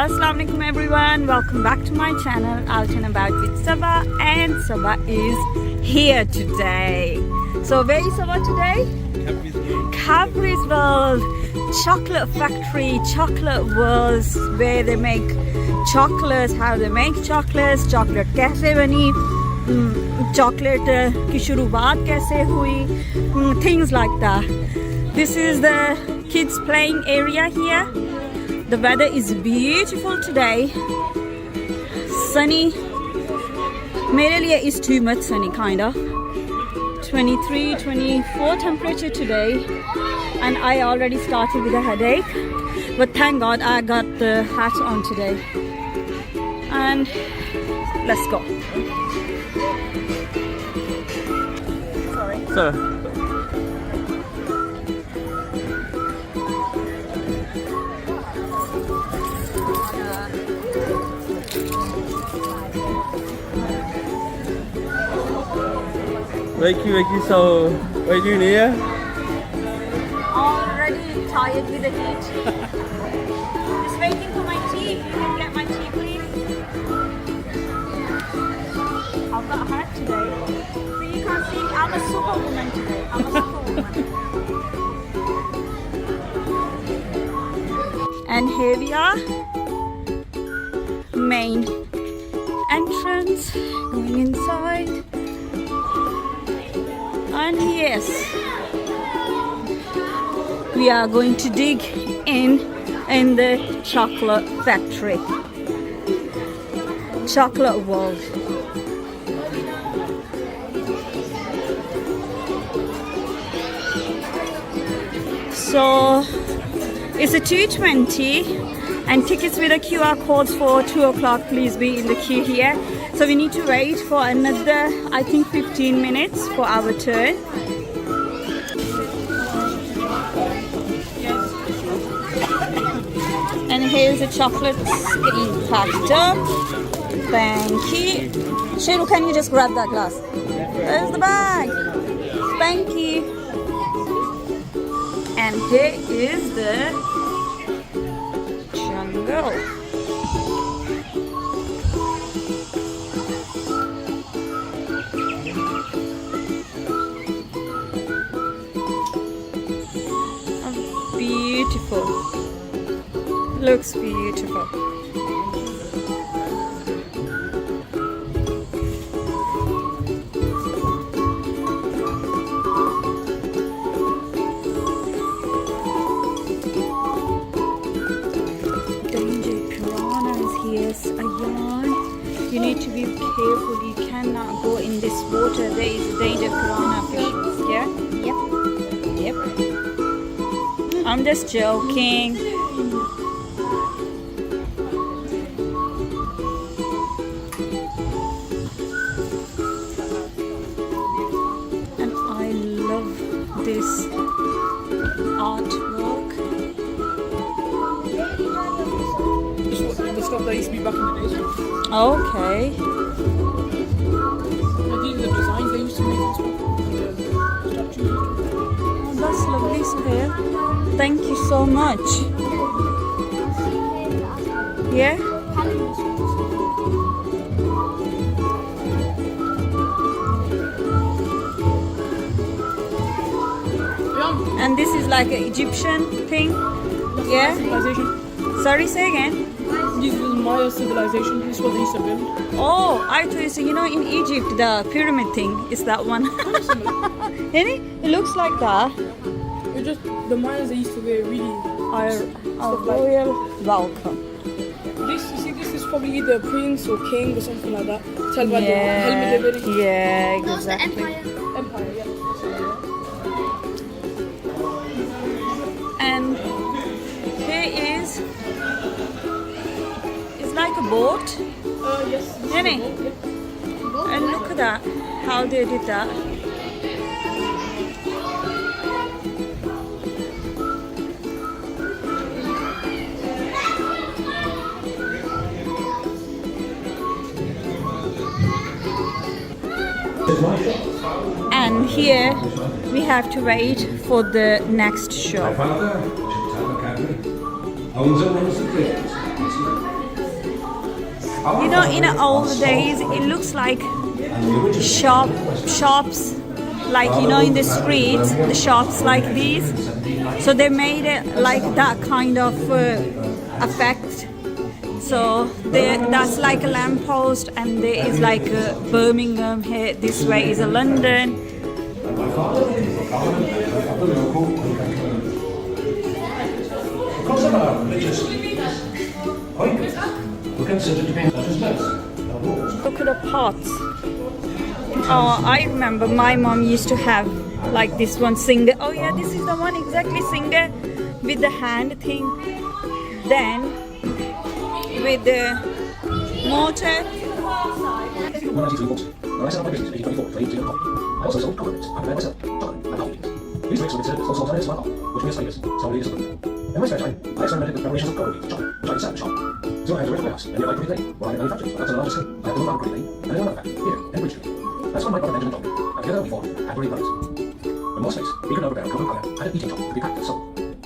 Assalamu alaikum everyone, welcome back to my channel Out and About with Saba, and Saba is here today. So where is Saba today? Cadbury World, chocolate factory, chocolate worlds where they make chocolates, how they make chocolates, chocolate कैसे बनी, chocolate की शुरुआत कैसे हुई, things like that. This is the kids playing area here. The weather is beautiful today. Sunny. मेरे लिए is too much sunny kind of. 23, 24 temperature today, and I already started with a headache. But thank God I got the hat on today. And let's go. Sorry. Sir. Wakey, so what are you doing here? Already tired with the heat. Just waiting for my tea. You can get my tea, please. I've got a hat today. So you can't see me. I'm a superwoman today. I'm a superwoman. And here we are. Main entrance. Going inside. And yes, we are going to dig in the chocolate factory, chocolate world. So it's a 2:20, and tickets with the QR codes for 2 o'clock. Please be in the queue here. So we need to wait for another, I think, 15 minutes for our turn. And here's the chocolates getting packed up. Thank you. Shiru, can you just grab that glass? There's the bag. Thank you. And here is the jungle. Beautiful. Looks beautiful. Danger, piranhas here. A yarn. You need to be careful. You cannot go in this water. There is danger, piranha fish. Yeah? Yep. I'm just joking. And I love this artwork. The stuff that used to be back in the days. Okay. These are the designs they used to make and stuff. The statues. Oh, that's lovely, Suhail. Thank you so much. Yeah? And this is like an Egyptian thing? Yeah? Civilization. Sorry, say again? This is Maya civilization. This is what they used to build. Oh, I thought you said, in Egypt, the pyramid thing is that one. It looks like that. It's just the Mayans they used to wear really. Our royal welcome. This is probably either a prince or king or something like that. Tell by the helmet they're wearing. Yeah, That was the exactly. Empire, yeah. And here is, it's like a boat. Yes. Isn't it? And look at that, how they did that. And here we have to wait for the next show. My father, Cadbury, owns and runs the business. You know, in the old days, it looks like shops, like, you know, in the streets, the shops like these. So they made it like that kind of effect. So that's like a lamppost, and there is like a Birmingham here. This way is a London. Look at the pots. Oh, I remember my mom used to have like this one singer. Oh yeah, this is the one exactly, singer with the hand thing. Then with the motor. When I was 3 books, when I set up my business in 1824 I also sold condiments, and I myself, chocolate, and coffee. These drinks were considered also alternatives to alcohol, which made us famous, so it is good. In my spare time, I experimented with preparations of coffee, chocolate, which I could sell in the shop. So I had to rent a warehouse in nearby Great Lane, where I manufactured products on a larger scale. I had to move out of Great Lane, and then another factory, here, in Bridge Street. That's when my brother Benjamin joined me, and together we formed Cadbury World Birmingham. With more space, we could now prepare a cocoa fire and an eating shop to be packed with soap.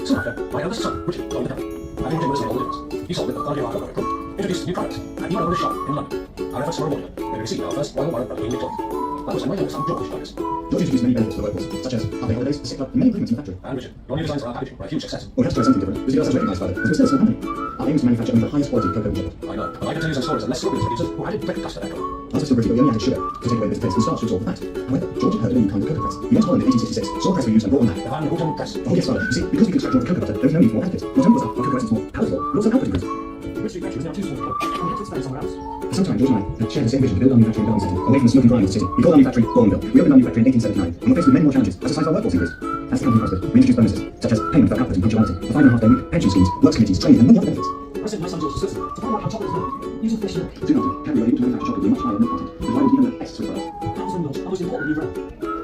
Soon after, my eldest son, Richard, joined the company. Having generously all the difference, he sold with the authority of our cocoa group, introduced new products, and even opened a shop in London. Our efforts were rewarded when we received our first royal warrant from Queen Victoria. That was when my youngest son, George, joined us. George introduced many benefits to the workforce, such as public holidays, the sick club, and many improvements in the factory. And Richard, your new designs for our packaging were a huge success. Well, we have to try something different, because it was recognised further, as we're still a small company. Our aim is to manufacture only the highest quality cocoa in the world. I know, but I can tell you some stories of less scrupulous producers who added brick dust to their cocoa. Ours was so gritty, but we only added sugar to take away the taste and starch to absorb the fat. However, George had heard of a new kind of cocoa press. He went to Holland in 1866, saw a press we used and brought on that. The Van Houten press. The whole gets started. You see, because we can extract more cocoa butter, there was no need for more additives. Not only was our cocoa essence more palatable, but also output improved. The Bridge Street factory is now too small to cope, and we had to expand somewhere else. For some time, George and I had shared the same vision to build our new factory in Birmingham City, away from the smoke and grime of the city. We called our new factory Bourneville. We opened our new factory in 1879, and were faced with many more challenges as the size of our workforce increased. As the company prospered, we introduced bonuses, such as payment for output and punctuality, a 5.5-day week, pension schemes, works committees, training, and many other benefits. I sent my son George to Switzerland to find out how chocolate is made, using fresh milk. Soon after, Cadbury were able to manufacture chocolate with much higher milk content, providing even the best Swiss products. That was when we launched our most important new brand.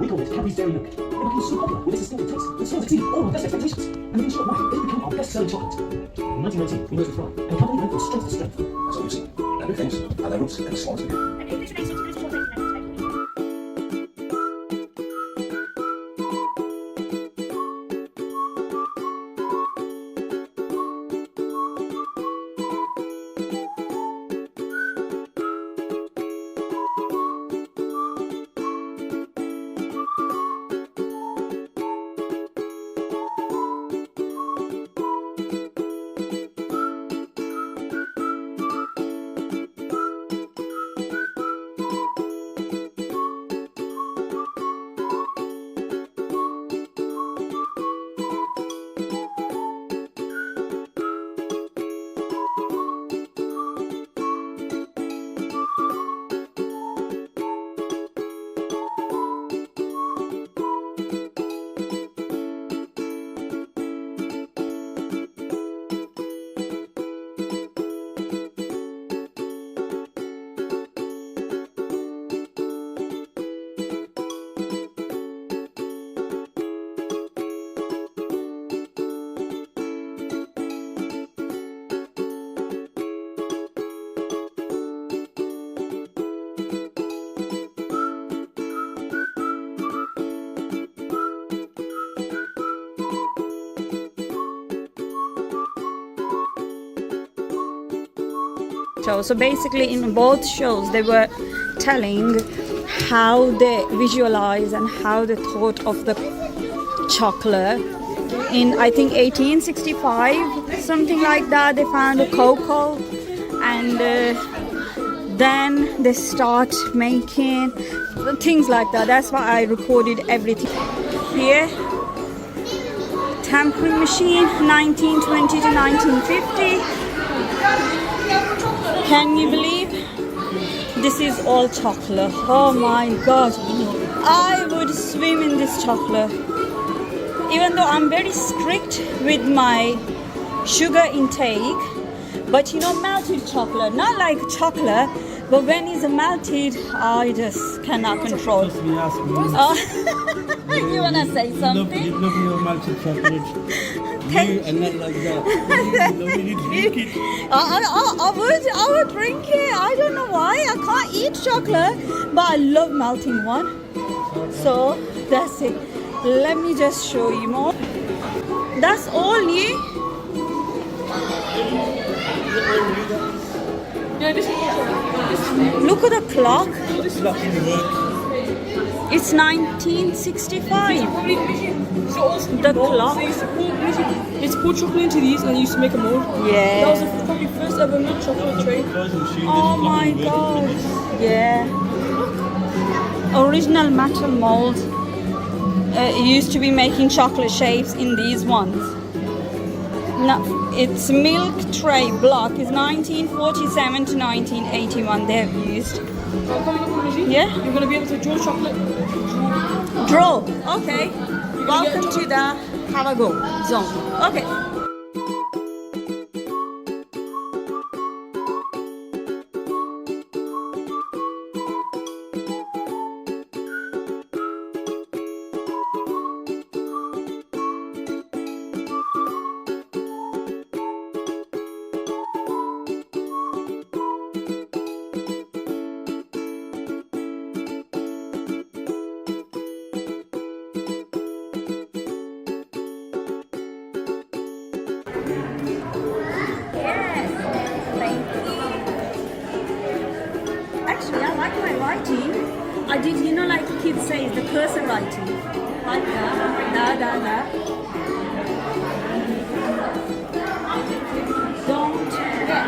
We called it Cadbury's Dairy Milk. It became so popular with its distinctive taste that sales exceeded all our best expectations. And within a short while, it became our best-selling chocolate. In 1919, we merged with Fry, and the company went from strength to strength. That's what you see. And big things, and their roots in swans again. So basically in both shows they were telling how they visualize and how they thought of the chocolate. In I think 1865, something like that, they found a cocoa, and then they start making things like that. That's why I recorded everything here. Tampering machine, 1920 to 1950. Can you believe this is all chocolate? Oh my god, I would swim in this chocolate. Even though I'm very strict with my sugar intake, but you know, melted chocolate, not like chocolate, but when it's melted, I just cannot control. Oh, you wanna say something? You love your melted chocolate. You are not like that. You drink it. I would drink it. I don't know why. I can't eat chocolate, but I love melting one. So that's it. Let me just show you more. That's all new. Yeah, this is Look at the clock. It's lucky to work. It's 1965. The clock. They used to pour chocolate into these and they used to make a mold. That was Yeah. the probably first ever milk chocolate tray. Guys, machine, Oh this is my lucky god. work for this. Yeah. Original metal mold. It used to be making chocolate shapes in these ones. No, its milk tray block is 1947 to 1981 they have used. Coming up on the machine, Yeah? you're gonna be able to draw chocolate. Draw. Okay. Welcome to the have a go zone. Okay. Actually, I like my writing. I did, you know, like kids say, the cursor writing. Like that. Don't forget.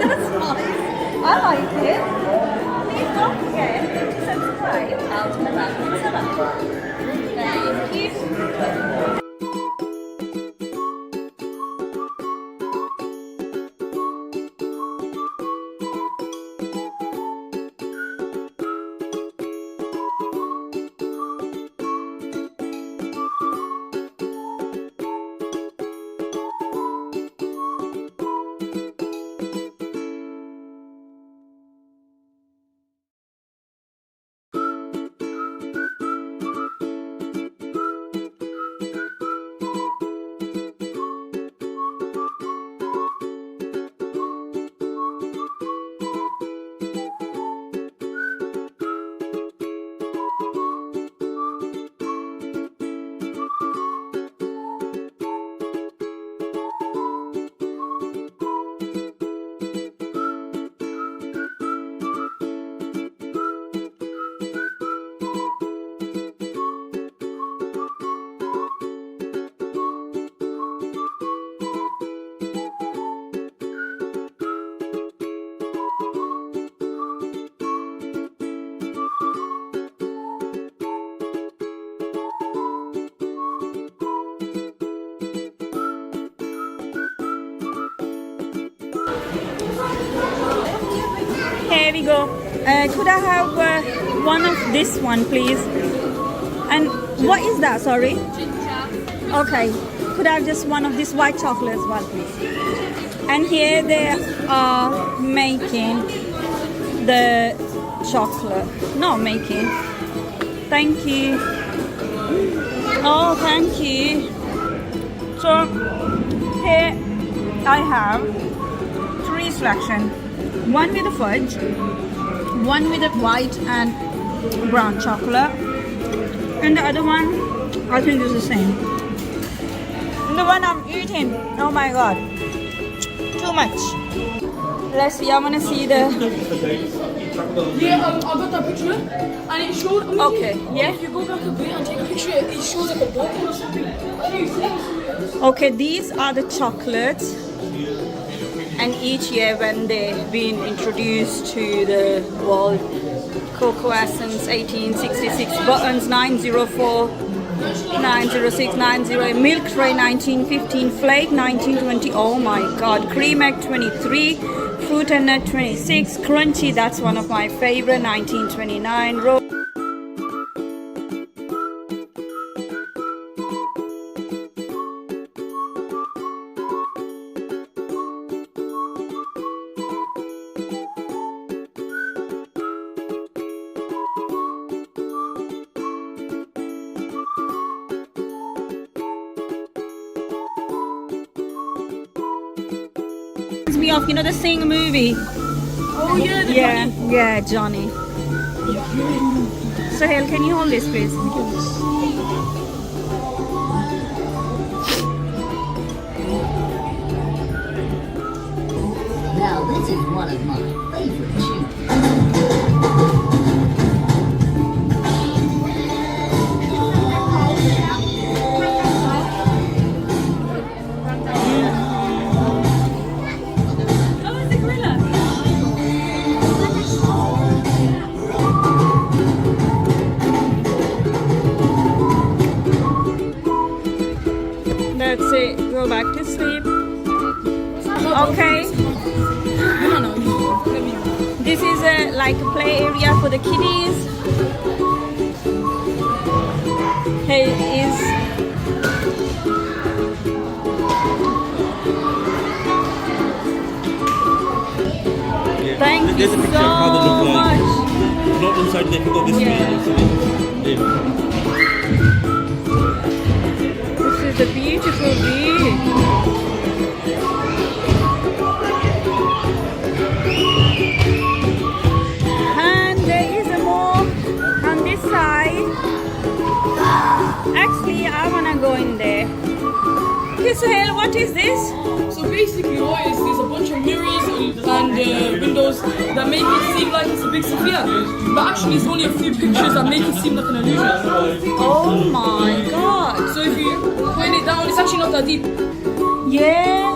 That's nice. I like it. Please don't forget to subscribe. I'll turn around and Saba. Thank you. Here we go. Could I have one of this one, please? And what is that? Sorry. Okay. Could I have just one of this white chocolate as well, please? And here they are making the chocolate. Not making. Thank you. Oh, thank you. So here I have 3 selections. One with the fudge, one with the white and brown chocolate, and the other one, I think is the same. And the one I'm eating, oh my god, too much. Let's see, I want to see the... Yeah, I got that picture and it showed. Okay, yeah. If you go back a bit and take a picture, it shows like a bottle or something. Okay, these are the chocolates. And each year when they've been introduced to the world, Cocoa Essence 1866, Buttons 904, 906, 90, Milk Tray 1915, Flake 1920, oh my god, Cream Egg 23, Fruit and Nut 26, Crunchy, that's one of my favorite, 1929, me of, you know, the Sing movie. Oh yeah, the Yeah, bunny. yeah, Johnny. Sahel, can you hold this, please? Now this is one of my favorite chews. That's it. Go back to sleep. Okay. No. Let me. This is a like a play area for the kiddies. Hey, is Yeah. thank you There's a so picture of how they look like. much. Not inside there, if you go this way, Yeah. you'll see it. Yeah. This is a beautiful view. And there is a more on this side. Actually, I wanna go in there. Okay, Sahel, what is this? So basically what it is, there's a bunch of mirrors and windows that make it seem like it's a big Sophia. But actually it's only a few pictures that make it seem like an illusion. Oh my god. So if you point it down, it's actually not that deep. Yeah.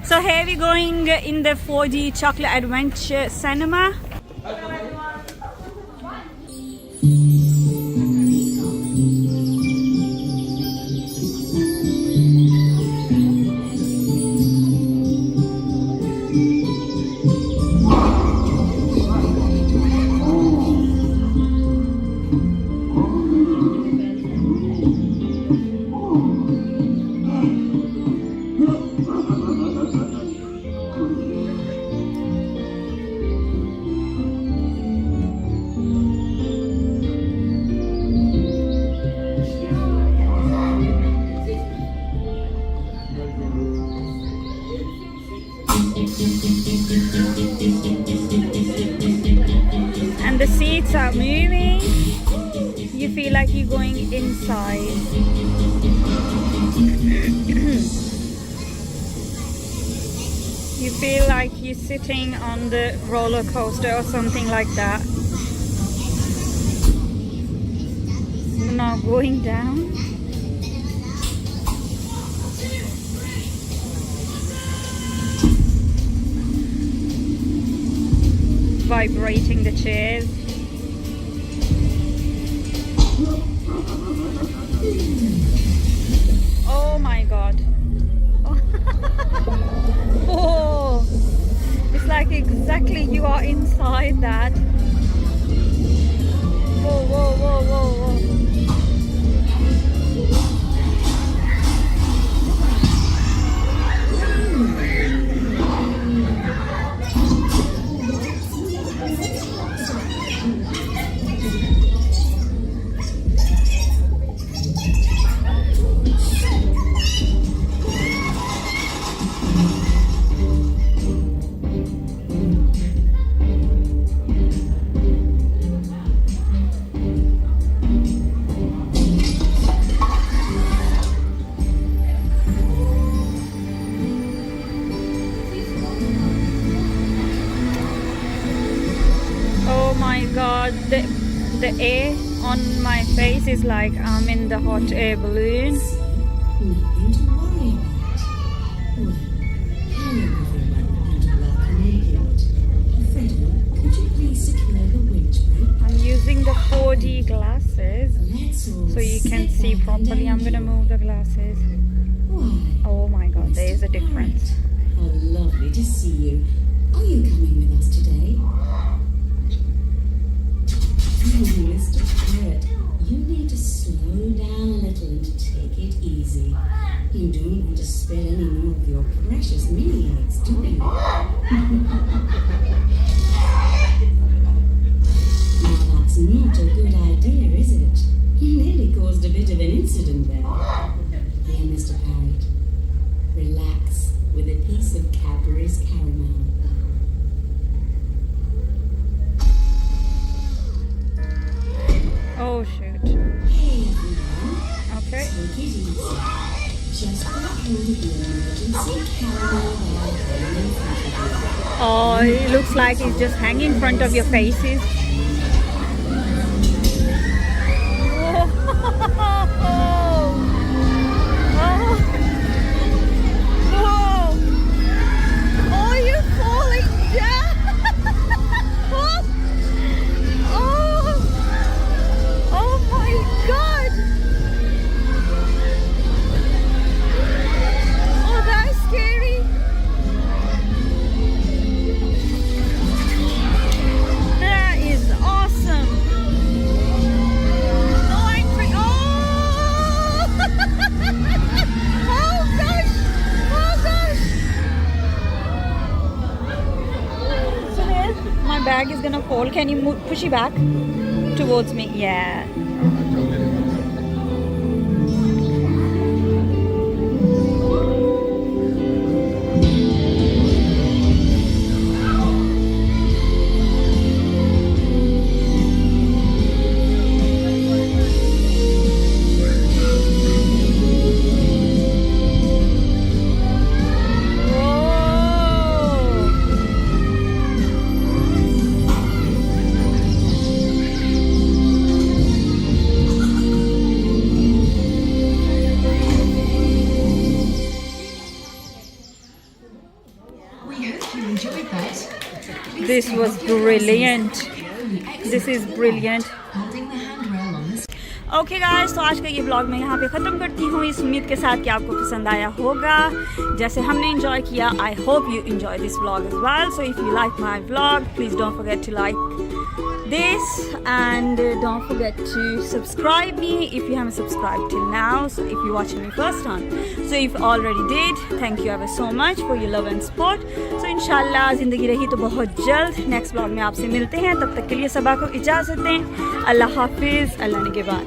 So here we're going in the 4D chocolate adventure cinema. And the seats are moving. You feel like you're going inside. You feel like you're sitting on the roller coaster or something like that. Now going down. Vibrating the chairs. Oh my god. Oh, it's like exactly Exactly, you are inside that. Whoa, whoa, whoa, whoa, whoa. The air on my face is like I'm in the hot air balloon. Nothing to worry about. Well, hello everyone and welcome aboard. Freddie, could you please secure the winch brake? I'm using the 4D glasses Let's all so you can sit see back and properly. I'm gonna move the glasses. Why? Oh my god, there is a difference. How lovely to see you. Are you coming with us today? Mr. Parrot, you need to slow down a little and take it easy. You don't want to spill any more of your precious mini eggs, do you? Now that's not a good idea, is it? You nearly caused a bit of an incident there. Here, Mr. Parrot, relax with a piece of Cadbury's caramel. Oh shoot. Hey everyone. Okay. Take it easy. Just put hold of your emergency caramel while holding in front of you. Oh, it looks like it's just hanging in front of your faces. Bag is gonna fall. Can you push it back towards me? Yeah. This was brilliant. This is brilliant. Okay guys, तो आज का ये vlog मैं यहाँ पे ख़त्म करती हूँ इस उम्मीद के साथ कि आपको पसंद आया होगा जैसे हमने इंजॉय किया. I hope you enjoy this vlog as well. So if you like my vlog, please don't forget to like this and don't forget to subscribe me if you haven't subscribed till now. So if you're watching me first time, so if you already did, thank you ever so much for your love and support. So इंशाल्लाह ज़िंदगी रही तो बहुत जल्द next vlog में आपसे मिलते हैं. तब तक के लिए सबा को इजाज़त दें. अल्लाह हाफिज़. अल्लाह निगहबान.